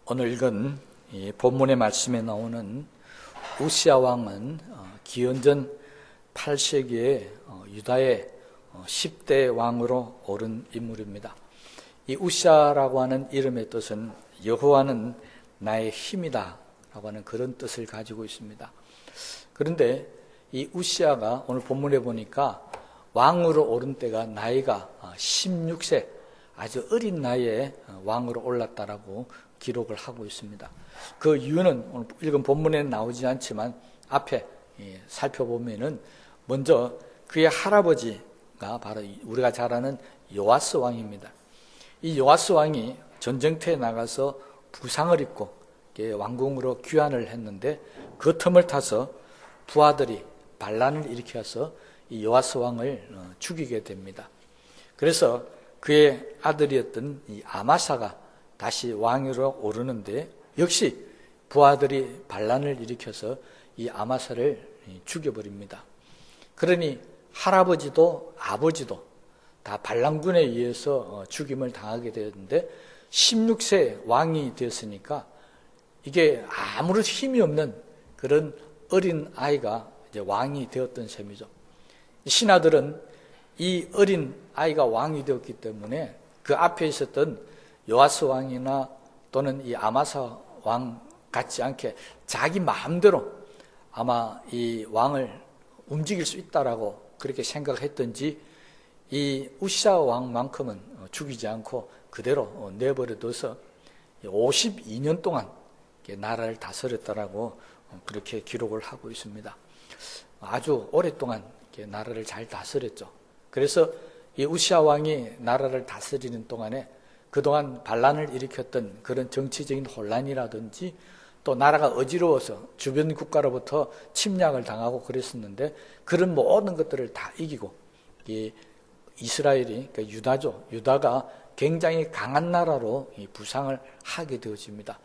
오늘 읽은 이 본문의 말씀에 나오는 우시야 왕은 기원전 8세기에 유다의 10대 왕으로 오른 인물입니다. 이 우시야라고 하는 이름의 뜻은 여호와는 나의 힘이다 라고 하는 그런 뜻을 가지고 있습니다. 그런데 이 우시야가 오늘 본문에 보니까 왕으로 오른 때가 나이가 16세 아주 어린 나이에 왕으로 올랐다라고 기록을 하고 있습니다. 그 이유는 오늘 읽은 본문에는 나오지 않지만 앞에 살펴보면은 먼저 그의 할아버지가 바로 우리가 잘 아는 요아스 왕입니다. 이 요아스 왕이 전쟁터에 나가서 부상을 입고 왕궁으로 귀환을 했는데 그 틈을 타서 부하들이 반란을 일으켜서 이 요아스 왕을 죽이게 됩니다. 그래서 그의 아들이었던 이 아마사가 다시 왕으로 오르는데 역시 부하들이 반란을 일으켜서 이 아마사를 죽여버립니다. 그러니 할아버지도 아버지도 다 반란군에 의해서 죽임을 당하게 되었는데 16세 왕이 되었으니까 이게 아무런 힘이 없는 그런 어린 아이가 이제 왕이 되었던 셈이죠. 신하들은 이 어린 아이가 왕이 되었기 때문에 그 앞에 있었던 요아스 왕이나 또는 이 아마사 왕 같지 않게 자기 마음대로 아마 이 왕을 움직일 수 있다라고 그렇게 생각했던지 이 우시야 왕만큼은 죽이지 않고 그대로 내버려둬서 52년 동안 나라를 다스렸다라고 그렇게 기록을 하고 있습니다. 아주 오랫동안 나라를 잘 다스렸죠. 그래서 이 우시야 왕이 나라를 다스리는 동안에 그동안 반란을 일으켰던 그런 정치적인 혼란이라든지 또 나라가 어지러워서 주변 국가로부터 침략을 당하고 그랬었는데 그런 모든 것들을 다 이기고 이 이스라엘이 그러니까 유다죠. 유다가 굉장히 강한 나라로 부상을 하게 되어집니다.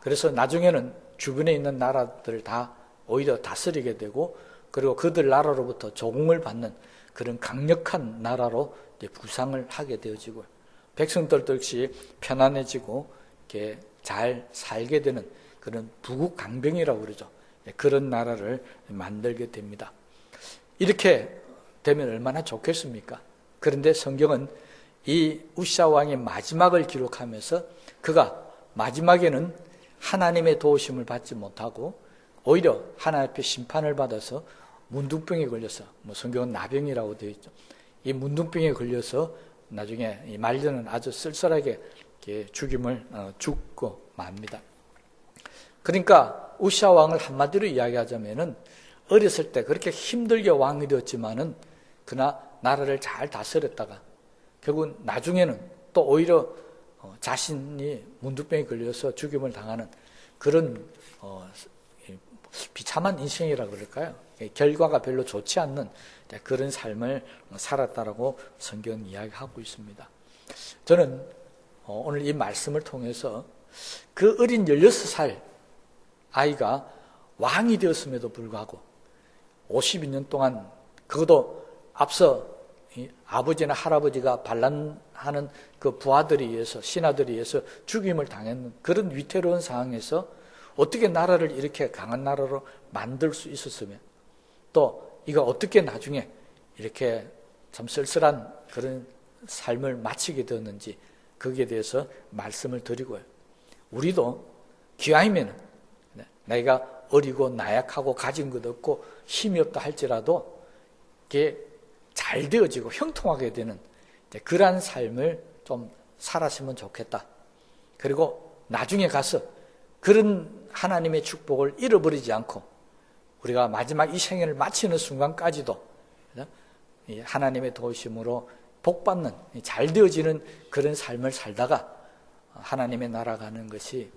그래서 나중에는 주변에 있는 나라들을 다 오히려 다스리게 되고 그리고 그들 나라로부터 조공을 받는 그런 강력한 나라로 부상을 하게 되어지고요. 백성들도 역시 편안해지고 이렇게 잘 살게 되는 그런 부국강병이라고 그러죠. 그런 나라를 만들게 됩니다. 이렇게 되면 얼마나 좋겠습니까? 그런데 성경은 이 우시야 왕의 마지막을 기록하면서 그가 마지막에는 하나님의 도우심을 받지 못하고 오히려 하나님 앞에 심판을 받아서 문둥병에 걸려서 성경은 나병이라고 되어 있죠. 이 문둥병에 걸려서 나중에 이 말년은 아주 쓸쓸하게 죽고 맙니다. 그러니까 우시야 왕을 한마디로 이야기하자면은 어렸을 때 그렇게 힘들게 왕이 되었지만은 그러나 나라를 잘 다스렸다가 결국은 나중에는 또 오히려 자신이 문둥병에 걸려서 죽임을 당하는 그런 비참한 인생이라 그럴까요? 결과가 별로 좋지 않는 그런 삶을 살았다라고 성경은 이야기하고 있습니다. 저는 오늘 이 말씀을 통해서 그 어린 16살 아이가 왕이 되었음에도 불구하고 52년 동안 그것도 앞서 아버지나 할아버지가 반란하는 그 부하들에 의해서 신하들에 의해서 죽임을 당했는 그런 위태로운 상황에서 어떻게 나라를 이렇게 강한 나라로 만들 수 있었으며 또 이거 어떻게 나중에 이렇게 참 쓸쓸한 그런 삶을 마치게 되었는지 거기에 대해서 말씀을 드리고요. 우리도 기왕이면 내가 어리고 나약하고 가진 것 없고 힘이 없다 할지라도 이게 잘 되어지고 형통하게 되는 그러한 삶을 좀 살았으면 좋겠다. 그리고 나중에 가서 그런 하나님의 축복을 잃어버리지 않고 우리가 마지막 이 생애를 마치는 순간까지도 하나님의 도우심으로 복받는 잘 되어지는 그런 삶을 살다가 하나님의 나라 가는 것이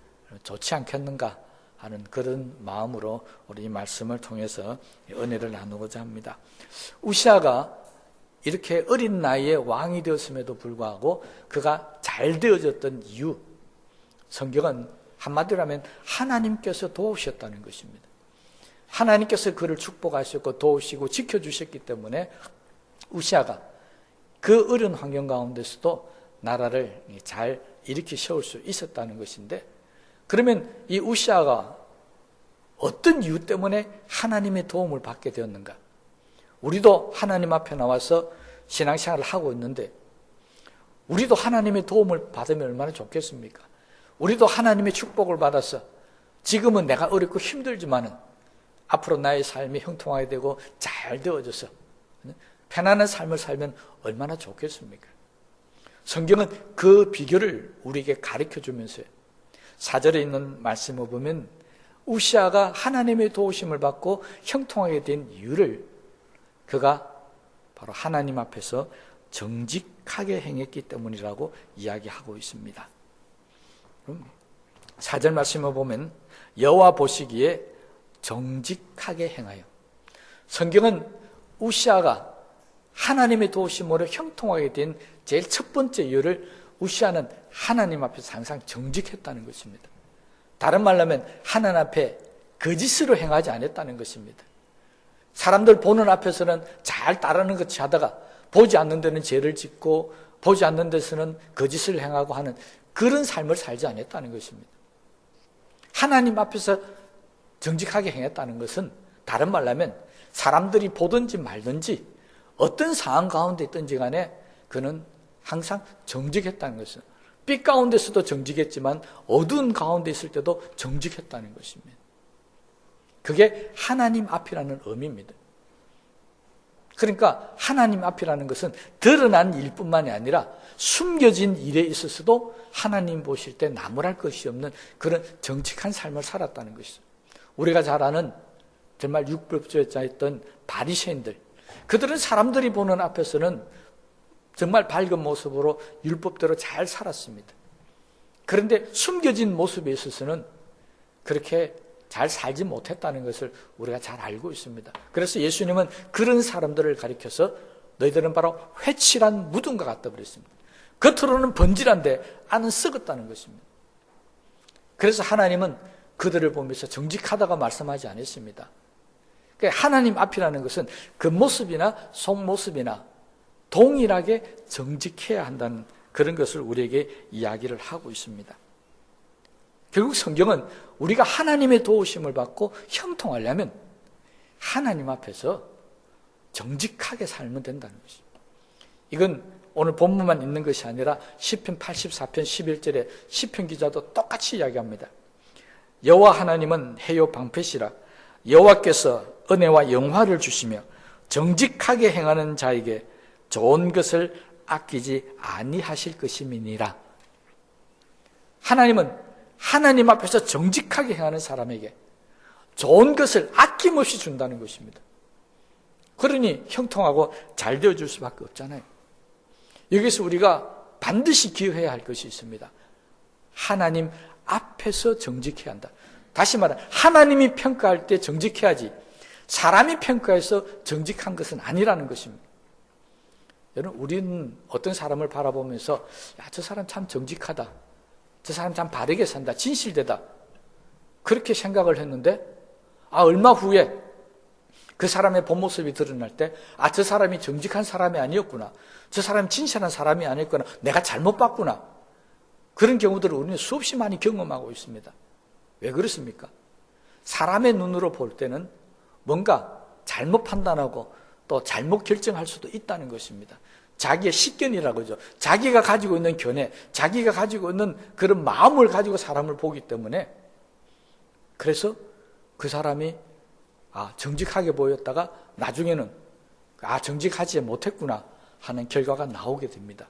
좋지 않겠는가 하는 그런 마음으로 우리 이 말씀을 통해서 은혜를 나누고자 합니다. 우시야가 이렇게 어린 나이에 왕이 되었음에도 불구하고 그가 잘 되어졌던 이유, 성경은 한마디로 하면 하나님께서 도우셨다는 것입니다. 하나님께서 그를 축복하셨고 도우시고 지켜주셨기 때문에 우시야가 그 어려운 환경 가운데서도 나라를 잘 일으켜 세울 수 있었다는 것인데 그러면 이 우시아가 어떤 이유 때문에 하나님의 도움을 받게 되었는가? 우리도 하나님 앞에 나와서 신앙생활을 하고 있는데 우리도 하나님의 도움을 받으면 얼마나 좋겠습니까? 우리도 하나님의 축복을 받아서 지금은 내가 어렵고 힘들지만은 앞으로 나의 삶이 형통하게 되고 잘 되어져서 편안한 삶을 살면 얼마나 좋겠습니까? 성경은 그 비결을 우리에게 가르쳐 주면서요. 4절에 있는 말씀을 보면 우시아가 하나님의 도우심을 받고 형통하게 된 이유를 그가 바로 하나님 앞에서 정직하게 행했기 때문이라고 이야기하고 있습니다. 그럼 4절 말씀을 보면 여호와 보시기에 정직하게 행하여. 성경은 우시아가 하나님의 도우심으로 형통하게 된 제일 첫 번째 이유를 우시아는 하나님 앞에서 항상 정직했다는 것입니다. 다른 말로 하면 하나님 앞에 거짓으로 행하지 않았다는 것입니다. 사람들 보는 앞에서는 잘 따르는 것이 하다가 보지 않는 데는 죄를 짓고 보지 않는 데서는 거짓을 행하고 하는 그런 삶을 살지 않았다는 것입니다. 하나님 앞에서 정직하게 행했다는 것은 다른 말로 하면 사람들이 보든지 말든지 어떤 상황 가운데 있든지 간에 그는 항상 정직했다는 것은 빛 가운데서도 정직했지만 어두운 가운데 있을 때도 정직했다는 것입니다. 그게 하나님 앞이라는 의미입니다. 그러니까 하나님 앞이라는 것은 드러난 일뿐만이 아니라 숨겨진 일에 있어서도 하나님 보실 때 나무랄 것이 없는 그런 정직한 삶을 살았다는 것이죠. 우리가 잘 아는 정말 율법주의자였던 바리새인들, 그들은 사람들이 보는 앞에서는 정말 밝은 모습으로 율법대로 잘 살았습니다. 그런데 숨겨진 모습에 있어서는 그렇게 잘 살지 못했다는 것을 우리가 잘 알고 있습니다. 그래서 예수님은 그런 사람들을 가리켜서 너희들은 바로 회칠한 무덤과 같다 그랬습니다. 겉으로는 번질한데 안은 썩었다는 것입니다. 그래서 하나님은 그들을 보면서 정직하다가 말씀하지 않았습니다. 그러니까 하나님 앞이라는 것은 겉모습이나 속모습이나 동일하게 정직해야 한다는 그런 것을 우리에게 이야기를 하고 있습니다. 결국 성경은 우리가 하나님의 도우심을 받고 형통하려면 하나님 앞에서 정직하게 살면 된다는 것입니다. 이건 오늘 본문만 있는 것이 아니라 시편 84편 11절에 시편 기자도 똑같이 이야기합니다. 여호와 하나님은 해요 방패시라. 여호와께서 은혜와 영화를 주시며 정직하게 행하는 자에게 좋은 것을 아끼지 아니하실 것임이니라. 하나님은 하나님 앞에서 정직하게 행하는 사람에게 좋은 것을 아낌없이 준다는 것입니다. 그러니 형통하고 잘 되어줄 수밖에 없잖아요. 여기서 우리가 반드시 기억해야 할 것이 있습니다. 하나님 앞에서 정직해야 한다. 다시 말해 하나님이 평가할 때 정직해야지 사람이 평가해서 정직한 것은 아니라는 것입니다. 여러분, 우리는 어떤 사람을 바라보면서 야, 저 사람 참 정직하다, 저 사람 참 바르게 산다, 진실되다, 그렇게 생각을 했는데 얼마 후에 그 사람의 본 모습이 드러날 때 저 사람이 정직한 사람이 아니었구나, 저 사람이 진실한 사람이 아니었구나, 내가 잘못 봤구나, 그런 경우들을 우리는 수없이 많이 경험하고 있습니다. 왜 그렇습니까? 사람의 눈으로 볼 때는 뭔가 잘못 판단하고 또 잘못 결정할 수도 있다는 것입니다. 자기의 식견이라고 하죠. 자기가 가지고 있는 견해, 자기가 가지고 있는 그런 마음을 가지고 사람을 보기 때문에, 그래서 그 사람이 정직하게 보였다가 나중에는 정직하지 못했구나 하는 결과가 나오게 됩니다.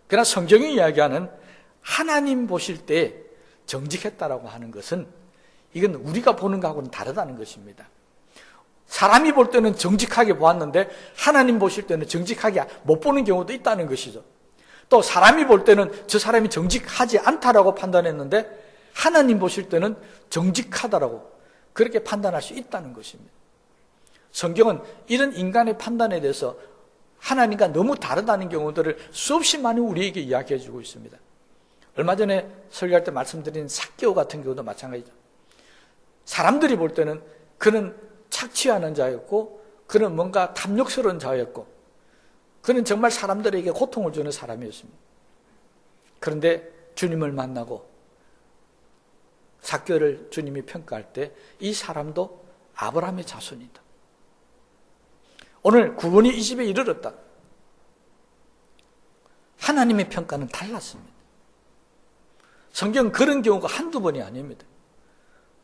그러나 성경이 이야기하는 하나님 보실 때 정직했다라고 하는 것은 이건 우리가 보는 것하고는 다르다는 것입니다. 사람이 볼 때는 정직하게 보았는데 하나님 보실 때는 정직하게 못 보는 경우도 있다는 것이죠. 또 사람이 볼 때는 저 사람이 정직하지 않다라고 판단했는데 하나님 보실 때는 정직하다라고 그렇게 판단할 수 있다는 것입니다. 성경은 이런 인간의 판단에 대해서 하나님과 너무 다르다는 경우들을 수없이 많이 우리에게 이야기해 주고 있습니다. 얼마 전에 설교할 때 말씀드린 삭개오 같은 경우도 마찬가지죠. 사람들이 볼 때는 그는 착취하는 자였고, 그는 뭔가 탐욕스러운 자였고, 그는 정말 사람들에게 고통을 주는 사람이었습니다. 그런데 주님을 만나고 삭개오를 주님이 평가할 때 이 사람도 아브라함의 자손이다. 오늘 구원이 이 집에 이르렀다. 하나님의 평가는 달랐습니다. 성경 그런 경우가 한두 번이 아닙니다.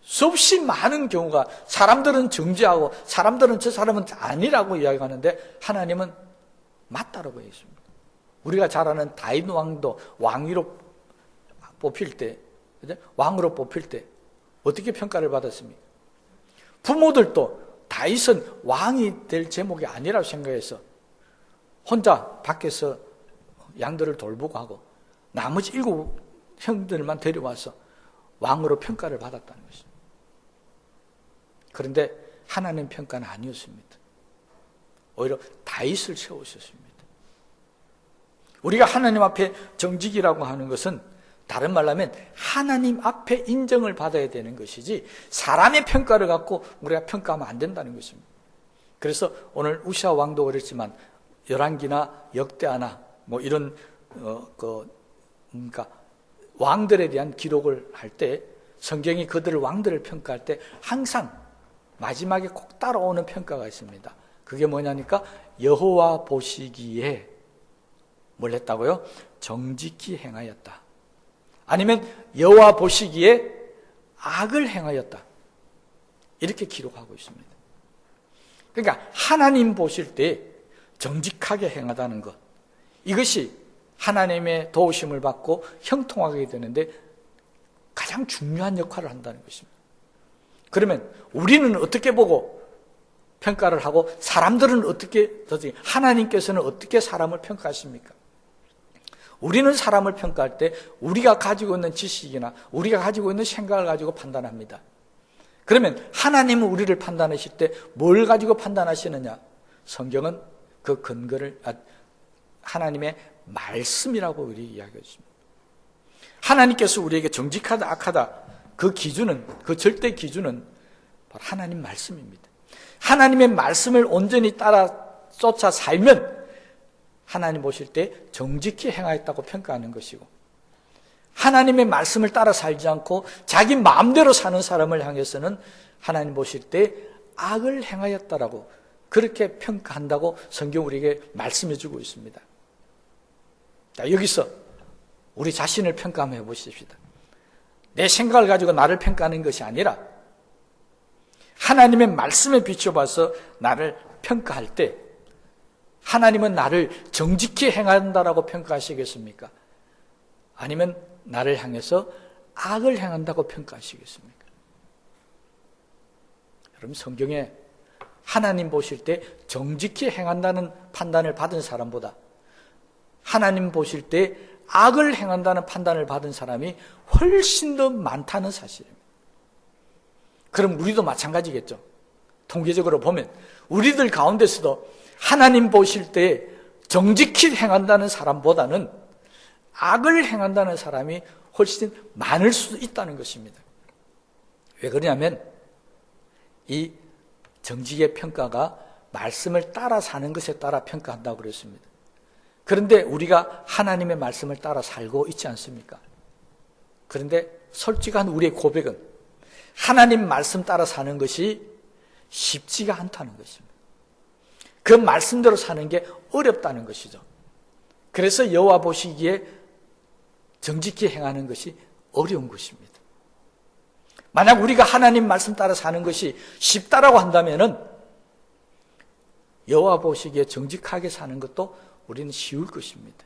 수없이 많은 경우가 사람들은 정죄하고 사람들은 저 사람은 아니라고 이야기하는데 하나님은 맞다라고 했습니다. 우리가 잘 아는 다윗 왕도 왕으로 뽑힐 때 어떻게 평가를 받았습니까? 부모들도 다윗은 왕이 될 제목이 아니라고 생각해서 혼자 밖에서 양들을 돌보고 하고 나머지 7 형들만 데려와서 왕으로 평가를 받았다는 것입니다. 그런데 하나님 평가는 아니었습니다. 오히려 다윗을 세우셨습니다. 우리가 하나님 앞에 정직이라고 하는 것은 다른 말로 하면 하나님 앞에 인정을 받아야 되는 것이지 사람의 평가를 갖고 우리가 평가하면 안 된다는 것입니다. 그래서 오늘 우시아 왕도 그랬지만 열왕기나 역대하나 뭐 이런 그러니까 왕들에 대한 기록을 할 때 성경이 그들을 왕들을 평가할 때 항상 마지막에 꼭 따라오는 평가가 있습니다. 그게 뭐냐니까 여호와 보시기에 뭘 했다고요? 정직히 행하였다. 아니면 여호와 보시기에 악을 행하였다. 이렇게 기록하고 있습니다. 그러니까 하나님 보실 때 정직하게 행하다는 것, 이것이 하나님의 도우심을 받고 형통하게 되는데 가장 중요한 역할을 한다는 것입니다. 그러면 우리는 어떻게 보고 평가를 하고 사람들은 어떻게, 하나님께서는 어떻게 사람을 평가하십니까? 우리는 사람을 평가할 때 우리가 가지고 있는 지식이나 우리가 가지고 있는 생각을 가지고 판단합니다. 그러면 하나님은 우리를 판단하실 때 뭘 가지고 판단하시느냐? 성경은 그 근거를 하나님의 말씀이라고 우리 이야기했습니다. 하나님께서 우리에게 정직하다 악하다 그 기준은, 그 절대 기준은 바로 하나님 말씀입니다. 하나님의 말씀을 온전히 따라 쫓아 살면 하나님 보실 때 정직히 행하였다고 평가하는 것이고, 하나님의 말씀을 따라 살지 않고 자기 마음대로 사는 사람을 향해서는 하나님 보실 때 악을 행하였다라고 그렇게 평가한다고 성경 우리에게 말씀해 주고 있습니다. 자, 여기서 우리 자신을 평가 한번 해보십시다. 내 생각을 가지고 나를 평가하는 것이 아니라 하나님의 말씀에 비춰봐서 나를 평가할 때 하나님은 나를 정직히 행한다라고 평가하시겠습니까? 아니면 나를 향해서 악을 행한다고 평가하시겠습니까? 여러분, 성경에 하나님 보실 때 정직히 행한다는 판단을 받은 사람보다 하나님 보실 때 악을 행한다는 판단을 받은 사람이 훨씬 더 많다는 사실입니다. 그럼 우리도 마찬가지겠죠. 통계적으로 보면 우리들 가운데서도 하나님 보실 때 정직히 행한다는 사람보다는 악을 행한다는 사람이 훨씬 많을 수도 있다는 것입니다. 왜 그러냐면 이 정직의 평가가 말씀을 따라 사는 것에 따라 평가한다고 그랬습니다. 그런데 우리가 하나님의 말씀을 따라 살고 있지 않습니까? 그런데 솔직한 우리의 고백은 하나님 말씀 따라 사는 것이 쉽지가 않다는 것입니다. 그 말씀대로 사는 게 어렵다는 것이죠. 그래서 여호와 보시기에 정직히 행하는 것이 어려운 것입니다. 만약 우리가 하나님 말씀 따라 사는 것이 쉽다라고 한다면은 여호와 보시기에 정직하게 사는 것도 우리는 쉬울 것입니다.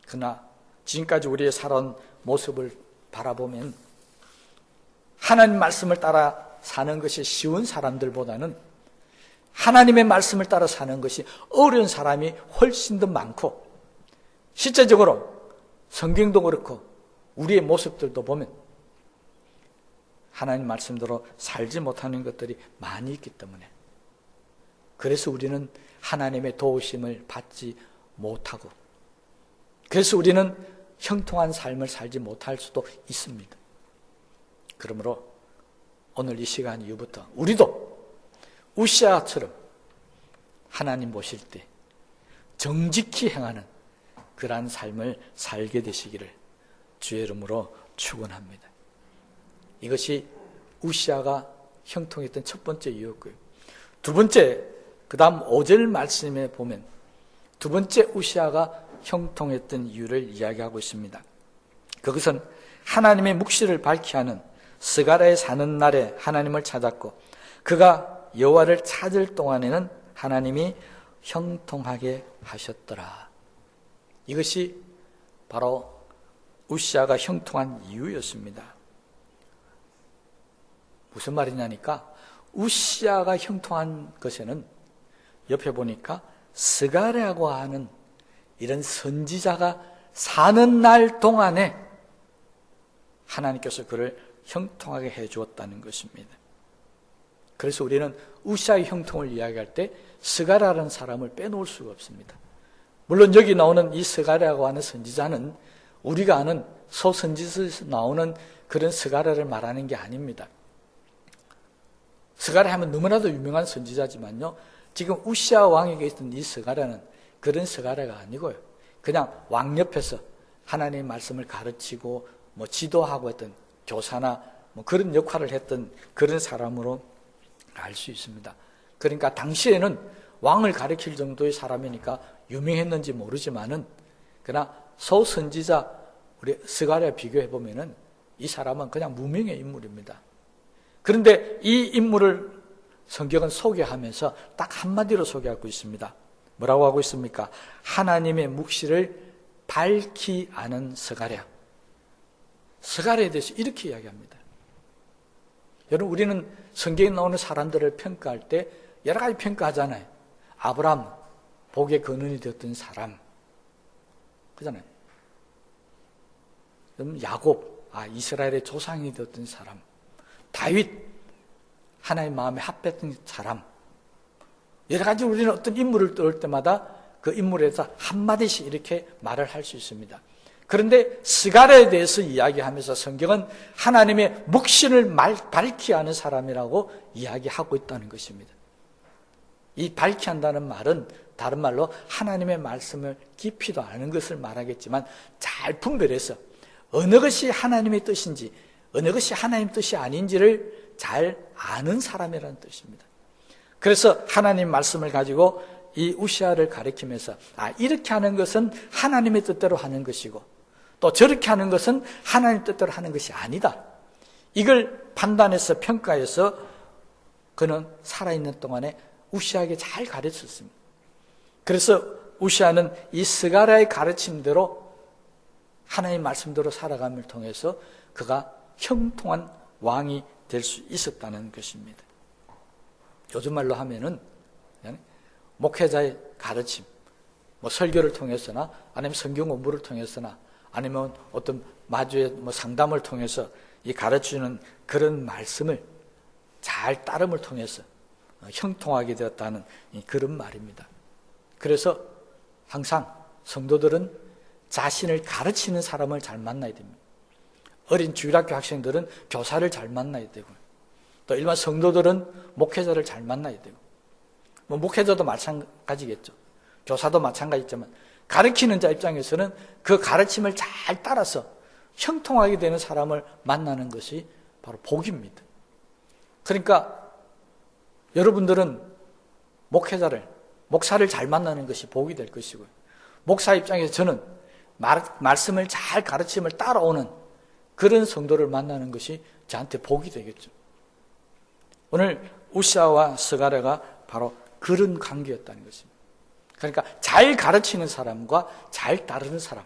그러나 지금까지 우리의 살아온 모습을 바라보면 하나님 말씀을 따라 사는 것이 쉬운 사람들보다는 하나님의 말씀을 따라 사는 것이 어려운 사람이 훨씬 더 많고, 실제적으로 성경도 그렇고 우리의 모습들도 보면 하나님 말씀대로 살지 못하는 것들이 많이 있기 때문에, 그래서 우리는 하나님의 도우심을 받지 못하고, 그래서 우리는 형통한 삶을 살지 못할 수도 있습니다. 그러므로 오늘 이 시간 이후부터 우리도 우시아처럼 하나님 보실 때 정직히 행하는 그러한 삶을 살게 되시기를 주의 이름으로 축원합니다. 이것이 우시아가 형통했던 첫 번째 이유였고요. 두 번째, 그 다음 5절 말씀에 보면 두 번째 우시아가 형통했던 이유를 이야기하고 있습니다. 그것은 하나님의 묵시를 밝히 하는 스가랴에 사는 날에 하나님을 찾았고 그가 여호와를 찾을 동안에는 하나님이 형통하게 하셨더라. 이것이 바로 우시아가 형통한 이유였습니다. 무슨 말이냐니까 우시아가 형통한 것에는 옆에 보니까 스가랴라고 하는 이런 선지자가 사는 날 동안에 하나님께서 그를 형통하게 해주었다는 것입니다. 그래서 우리는 우시아의 형통을 이야기할 때 스가랴라는 사람을 빼놓을 수가 없습니다. 물론 여기 나오는 이 스가랴라고 하는 선지자는 우리가 아는 소선지서에서 나오는 그런 스가랴를 말하는 게 아닙니다. 스가랴 하면 너무나도 유명한 선지자지만요, 지금 우시아 왕에게 있던 이 스가랴는 그런 스가랴가 아니고요, 그냥 왕 옆에서 하나님의 말씀을 가르치고 지도하고 했던 교사나 그런 역할을 했던 그런 사람으로 알 수 있습니다. 그러니까 당시에는 왕을 가르칠 정도의 사람이니까 유명했는지 모르지만은, 그러나 소선지자 우리 스가랴 비교해 보면은 이 사람은 그냥 무명의 인물입니다. 그런데 이 인물을 성경은 소개하면서 딱 한마디로 소개하고 있습니다. 뭐라고 하고 있습니까? 하나님의 묵시를 밝히 아는 스가랴. 스가랴에 대해서 이렇게 이야기합니다. 여러분, 우리는 성경에 나오는 사람들을 평가할 때 여러 가지 평가하잖아요. 아브라함, 복의 근원이 되었던 사람, 그잖아요. 야곱, 이스라엘의 조상이 되었던 사람, 다윗, 하나님 마음에 합했던 사람. 여러 가지 우리는 어떤 인물을 떠올 때마다 그 인물에서 한마디씩 이렇게 말을 할 수 있습니다. 그런데 스가랴에 대해서 이야기하면서 성경은 하나님의 묵신을 밝히 하는 사람이라고 이야기하고 있다는 것입니다. 이 밝히 한다는 말은 다른 말로 하나님의 말씀을 깊이도 아는 것을 말하겠지만 잘 분별해서 어느 것이 하나님의 뜻인지 어느 것이 하나님의 뜻이 아닌지를 잘 아는 사람이라는 뜻입니다. 그래서 하나님 말씀을 가지고 이 우시아를 가리키면서 이렇게 하는 것은 하나님의 뜻대로 하는 것이고 또 저렇게 하는 것은 하나님 뜻대로 하는 것이 아니다. 이걸 판단해서 평가해서 그는 살아있는 동안에 우시아에게 잘 가르쳤습니다. 그래서 우시아는 이 스가랴의 가르침대로 하나님 말씀대로 살아감을 통해서 그가 형통한 왕이 될 수 있었다는 것입니다. 요즘 말로 하면은 목회자의 가르침, 설교를 통해서나 아니면 성경 공부를 통해서나 아니면 어떤 마주의 상담을 통해서 이 가르치는 그런 말씀을 잘 따름을 통해서 형통하게 되었다는 그런 말입니다. 그래서 항상 성도들은 자신을 가르치는 사람을 잘 만나야 됩니다. 어린 주일학교 학생들은 교사를 잘 만나야 되고 또 일반 성도들은 목회자를 잘 만나야 되고 목회자도 마찬가지겠죠. 교사도 마찬가지지만 가르치는 자 입장에서는 그 가르침을 잘 따라서 형통하게 되는 사람을 만나는 것이 바로 복입니다. 그러니까 여러분들은 목사를 잘 만나는 것이 복이 될 것이고요. 목사 입장에서 저는 말씀을 잘 가르침을 따라오는 그런 성도를 만나는 것이 저한테 복이 되겠죠. 오늘 우시아와 스가랴가 바로 그런 관계였다는 것입니다. 그러니까 잘 가르치는 사람과 잘 따르는 사람,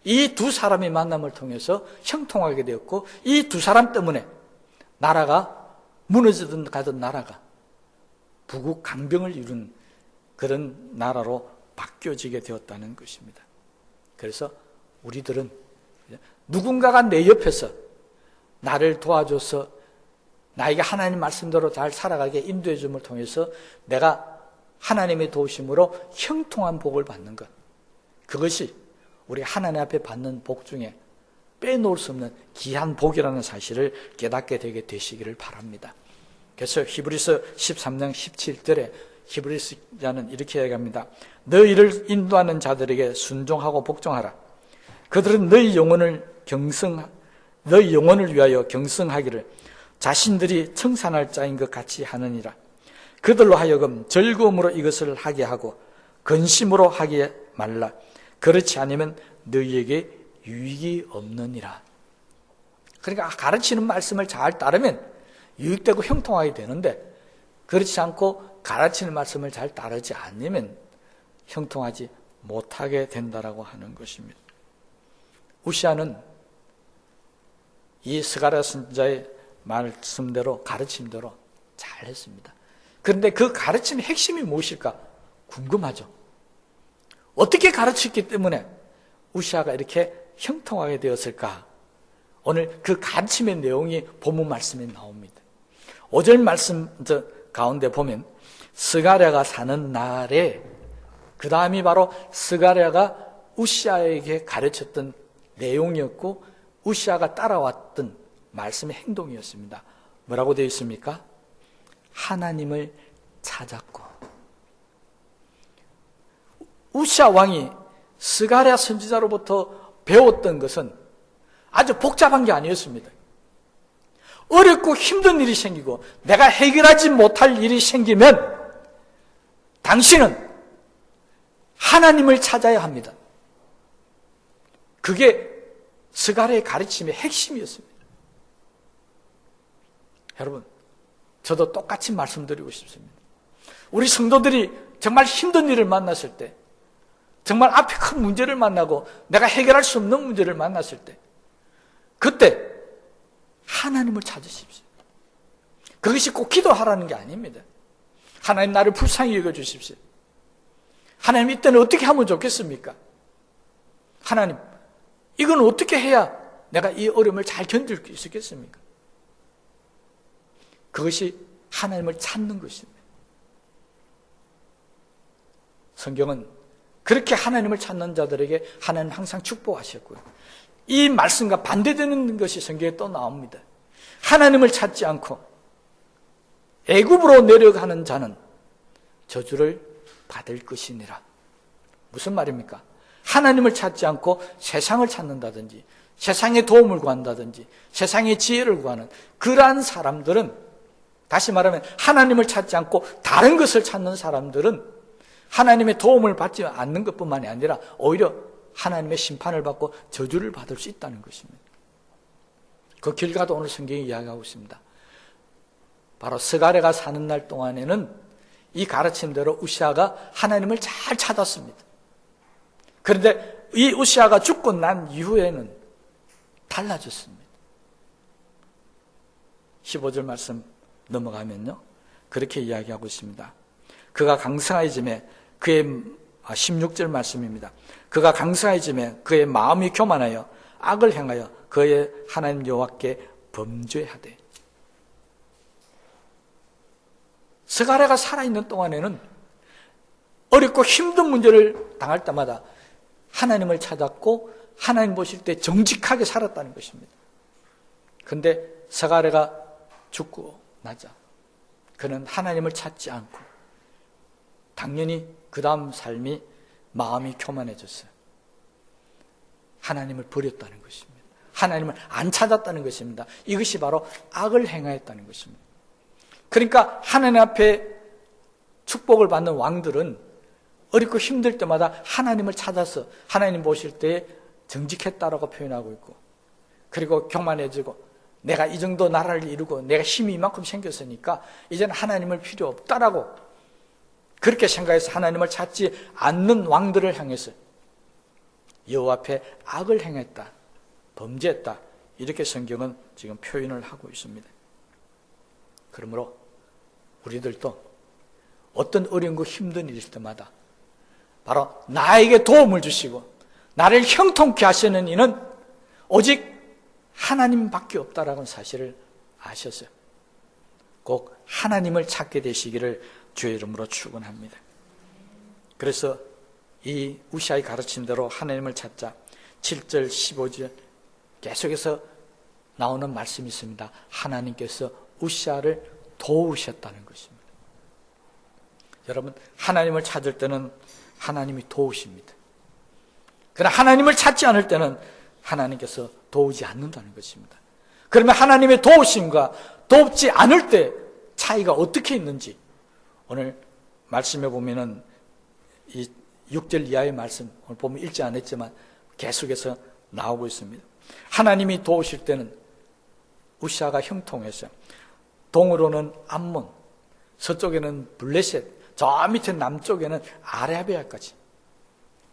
이 두 사람의 만남을 통해서 형통하게 되었고 이 두 사람 때문에 나라가 무너지던 가던 나라가 부국 강병을 이룬 그런 나라로 바뀌어지게 되었다는 것입니다. 그래서 우리들은 누군가가 내 옆에서 나를 도와줘서 나에게 하나님 말씀대로 잘 살아가게 인도해 줌을 통해서 내가 하나님의 도우심으로 형통한 복을 받는 것, 그것이 우리 하나님 앞에 받는 복 중에 빼놓을 수 없는 귀한 복이라는 사실을 깨닫게 되게 되시기를 바랍니다. 그래서 히브리서 13장 17절에 히브리서자는 이렇게 얘기합니다. 너희를 인도하는 자들에게 순종하고 복종하라. 그들은 너희 영혼을 너희 영혼을 위하여 경성하기를 자신들이 청산할 자인 것 같이 하느니라. 그들로 하여금 즐거움으로 이것을 하게 하고 근심으로 하게 말라. 그렇지 않으면 너희에게 유익이 없느니라. 그러니까 가르치는 말씀을 잘 따르면 유익되고 형통하게 되는데, 그렇지 않고 가르치는 말씀을 잘 따르지 않으면 형통하지 못하게 된다라고 하는 것입니다. 우시아는 이 스가랴 선지자의 말씀대로, 가르침대로 잘했습니다. 그런데 그 가르침의 핵심이 무엇일까 궁금하죠. 어떻게 가르쳤기 때문에 우시아가 이렇게 형통하게 되었을까? 오늘 그 가르침의 내용이 본문 말씀에 나옵니다. 5절 말씀 가운데 보면 스가랴가 사는 날에, 그 다음이 바로 스가랴가 우시아에게 가르쳤던 내용이었고 우시아가 따라왔던 말씀의 행동이었습니다. 뭐라고 되어 있습니까? 하나님을 찾았고. 우시아 왕이 스가랴 선지자로부터 배웠던 것은 아주 복잡한 게 아니었습니다. 어렵고 힘든 일이 생기고 내가 해결하지 못할 일이 생기면 당신은 하나님을 찾아야 합니다. 그게 스가랴의 가르침의 핵심이었습니다. 여러분, 저도 똑같이 말씀드리고 싶습니다. 우리 성도들이 정말 힘든 일을 만났을 때, 정말 앞에 큰 문제를 만나고 내가 해결할 수 없는 문제를 만났을 때, 그때 하나님을 찾으십시오. 그것이 꼭 기도하라는 게 아닙니다. 하나님, 나를 불쌍히 여겨주십시오. 하나님, 이때는 어떻게 하면 좋겠습니까? 하나님, 이건 어떻게 해야 내가 이 어려움을 잘 견딜 수 있겠습니까? 그것이 하나님을 찾는 것입니다. 성경은 그렇게 하나님을 찾는 자들에게 하나님 항상 축복하셨고요. 이 말씀과 반대되는 것이 성경에 또 나옵니다. 하나님을 찾지 않고 애굽으로 내려가는 자는 저주를 받을 것이니라. 무슨 말입니까? 하나님을 찾지 않고 세상을 찾는다든지 세상의 도움을 구한다든지 세상의 지혜를 구하는 그러한 사람들은, 다시 말하면 하나님을 찾지 않고 다른 것을 찾는 사람들은 하나님의 도움을 받지 않는 것뿐만이 아니라 오히려 하나님의 심판을 받고 저주를 받을 수 있다는 것입니다. 그 결과도 오늘 성경이 이야기하고 있습니다. 바로 스가랴가 사는 날 동안에는 이 가르침대로 우시아가 하나님을 잘 찾았습니다. 그런데 이 우시아가 죽고 난 이후에는 달라졌습니다. 15절 말씀 넘어가면요, 그렇게 이야기하고 있습니다. 그가 강성해짐에 그의 16절 말씀입니다. 그가 강성해짐에 그의 마음이 교만하여 악을 행하여 그의 하나님 여호와께 범죄하되. 스가랴가 살아있는 동안에는 어렵고 힘든 문제를 당할 때마다 하나님을 찾았고 하나님 보실 때 정직하게 살았다는 것입니다. 그런데 스가랴가 죽고 나자 그는 하나님을 찾지 않고 당연히 그 다음 삶이 마음이 교만해졌어요. 하나님을 버렸다는 것입니다. 하나님을 안 찾았다는 것입니다. 이것이 바로 악을 행하였다는 것입니다. 그러니까 하나님 앞에 축복을 받는 왕들은 어렵고 힘들 때마다 하나님을 찾아서 하나님 보실 때 정직했다라고 표현하고 있고, 그리고 교만해지고 내가 이 정도 나라를 이루고 내가 힘이 이만큼 생겼으니까 이제는 하나님을 필요 없다라고 그렇게 생각해서 하나님을 찾지 않는 왕들을 향해서 여호와 앞에 악을 행했다, 범죄했다, 이렇게 성경은 지금 표현을 하고 있습니다. 그러므로 우리들도 어떤 어려운 거 힘든 일일 때마다 바로 나에게 도움을 주시고 나를 형통케 하시는 이는 오직 하나님밖에 없다라는 사실을 아셨어요. 꼭 하나님을 찾게 되시기를 주의 이름으로 축원합니다. 그래서 이 우시아의 가르침대로 하나님을 찾자 7절 15절 계속해서 나오는 말씀이 있습니다. 하나님께서 우시아를 도우셨다는 것입니다. 여러분, 하나님을 찾을 때는 하나님이 도우십니다. 그러나 하나님을 찾지 않을 때는 하나님께서 도우지 않는다는 것입니다. 그러면 하나님의 도우심과 돕지 않을 때 차이가 어떻게 있는지 오늘 말씀해 보면은 이 6절 이하의 말씀 오늘 보면 읽지 않았지만 계속해서 나오고 있습니다. 하나님이 도우실 때는 우시아가 형통했어요. 동으로는 암몬, 서쪽에는 블레셋, 저 밑에 남쪽에는 아라비아까지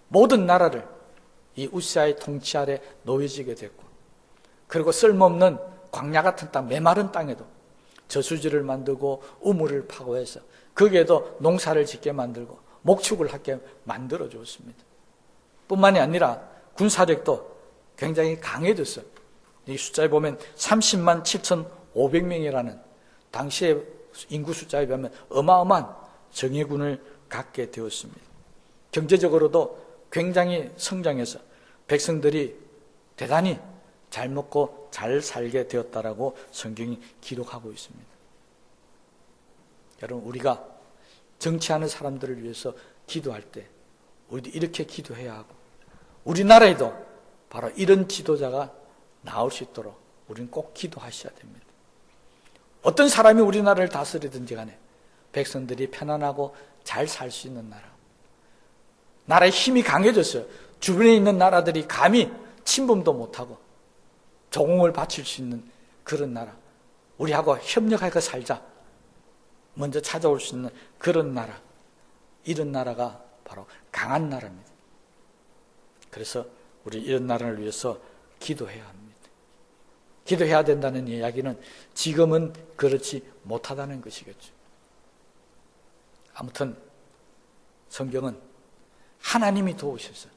모든 나라를 이 우시아의 통치 아래 놓여지게 됐고, 그리고 쓸모없는 광야 같은 땅, 메마른 땅에도 저수지를 만들고 우물을 파고해서 거기에도 농사를 짓게 만들고 목축을 하게 만들어 주었습니다. 뿐만이 아니라 군사력도 굉장히 강해졌어요. 이 숫자에 보면 30만 7,500명이라는 당시의 인구 숫자에 비하면 어마어마한 정예군을 갖게 되었습니다. 경제적으로도 굉장히 성장해서 백성들이 대단히 잘 먹고 잘 살게 되었다라고 성경이 기록하고 있습니다. 여러분, 우리가 정치하는 사람들을 위해서 기도할 때 우리도 이렇게 기도해야 하고, 우리나라에도 바로 이런 지도자가 나올 수 있도록 우리는 꼭 기도하셔야 됩니다. 어떤 사람이 우리나라를 다스리든지 간에 백성들이 편안하고 잘 살 수 있는 나라, 나라의 힘이 강해졌어요. 주변에 있는 나라들이 감히 침범도 못하고 조공을 바칠 수 있는 그런 나라, 우리하고 협력하여 살자 먼저 찾아올 수 있는 그런 나라, 이런 나라가 바로 강한 나라입니다. 그래서 우리 이런 나라를 위해서 기도해야 합니다. 기도해야 된다는 이야기는 지금은 그렇지 못하다는 것이겠죠. 아무튼 성경은 하나님이 도우셔서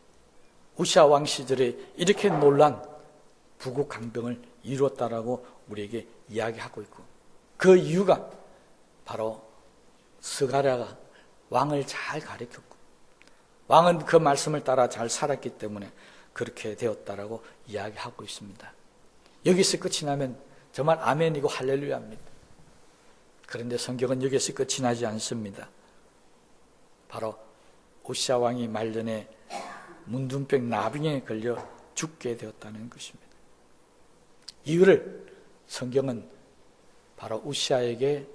우시아 왕 시절에 이렇게 놀란 부국 강병을 이루었다라고 우리에게 이야기하고 있고, 그 이유가 바로 스가랴가 왕을 잘 가르쳤고 왕은 그 말씀을 따라 잘 살았기 때문에 그렇게 되었다라고 이야기하고 있습니다. 여기서 끝이 나면 정말 아멘이고 할렐루야입니다. 그런데 성경은 여기서 끝이 나지 않습니다. 바로 우시아 왕이 말년에 문둥병 나병에 걸려 죽게 되었다는 것입니다. 이유를 성경은 바로 우시아에게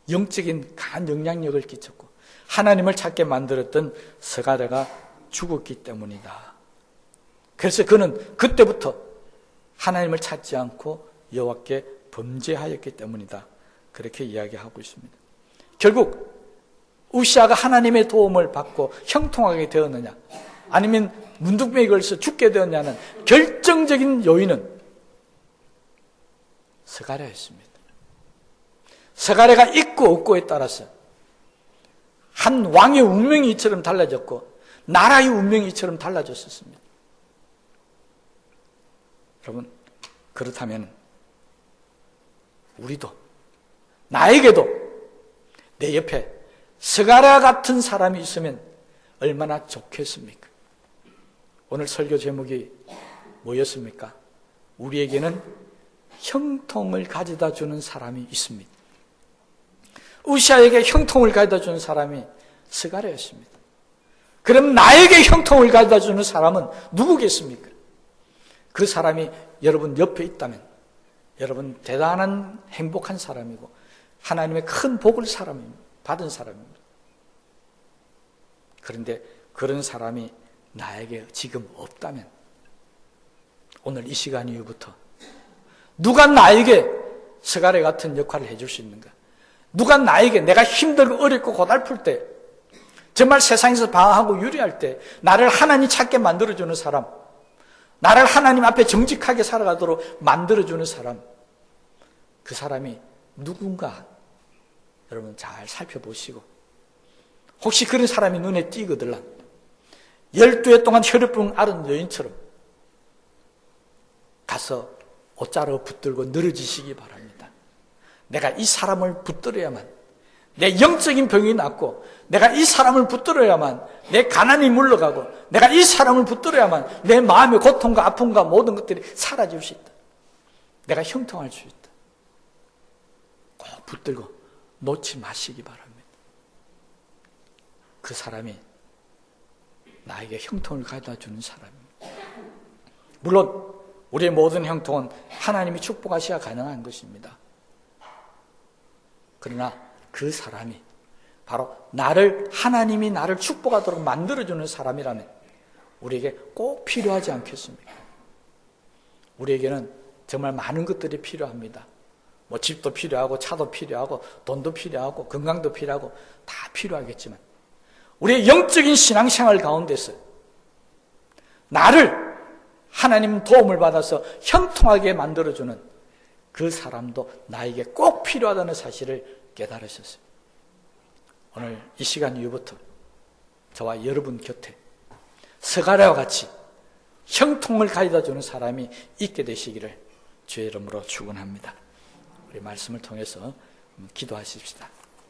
영적인 강한 영향력을 끼쳤고 하나님을 찾게 만들었던 스가랴가 죽었기 때문이다. 그래서 그는 그때부터 하나님을 찾지 않고 여호와께 범죄하였기 때문이다. 그렇게 이야기하고 있습니다. 결국 우시아가 하나님의 도움을 받고 형통하게 되었느냐, 아니면 문둥병에 걸려서 죽게 되었냐는 결정적인 요인은 스가랴였습니다. 스가랴가 있고 없고에 따라서 한 왕의 운명이 이처럼 달라졌고 나라의 운명이 이처럼 달라졌었습니다. 여러분, 그렇다면 우리도, 나에게도 내 옆에 스가랴 같은 사람이 있으면 얼마나 좋겠습니까? 오늘 설교 제목이 뭐였습니까? 우리에게는 형통을 가져다 주는 사람이 있습니다. 우시아에게 형통을 가져다 주는 사람이 스가랴였습니다. 그럼 나에게 형통을 가져다 주는 사람은 누구겠습니까? 그 사람이 여러분 옆에 있다면 여러분 대단한 행복한 사람이고 하나님의 큰 복을 받은 사람입니다. 그런데 그런 사람이 나에게 지금 없다면 오늘 이 시간 이후부터 누가 나에게 스가랴 같은 역할을 해줄 수 있는가? 누가 나에게 내가 힘들고 어렵고 고달플 때, 정말 세상에서 방황하고 유리할 때 나를 하나님 찾게 만들어주는 사람, 나를 하나님 앞에 정직하게 살아가도록 만들어주는 사람, 그 사람이 누군가 여러분 잘 살펴보시고, 혹시 그런 사람이 눈에 띄거들라 12해 동안 혈액병 앓은 여인처럼 가서 옷자루 붙들고 늘어지시기 바랍니다. 내가 이 사람을 붙들어야만 내 영적인 병이 낫고, 내가 이 사람을 붙들어야만 내 가난이 물러가고, 내가 이 사람을 붙들어야만 내 마음의 고통과 아픔과 모든 것들이 사라질 수 있다. 내가 형통할 수 있다. 꼭 붙들고 놓지 마시기 바랍니다. 그 사람이 나에게 형통을 가져다 주는 사람입니다. 물론 우리의 모든 형통은 하나님이 축복하셔야 가능한 것입니다. 그러나 그 사람이 바로 하나님이 나를 축복하도록 만들어주는 사람이라면 우리에게 꼭 필요하지 않겠습니까? 우리에게는 정말 많은 것들이 필요합니다. 뭐 집도 필요하고 차도 필요하고 돈도 필요하고 건강도 필요하고 다 필요하겠지만 우리의 영적인 신앙생활 가운데서 나를 하나님 도움을 받아서 형통하게 만들어주는 그 사람도 나에게 꼭 필요하다는 사실을 깨달으셨어요. 오늘 이 시간 이후부터 저와 여러분 곁에 스가랴와 같이 형통을 가져다 주는 사람이 있게 되시기를 주의 이름으로 축원합니다. 우리 말씀을 통해서 기도하십시다.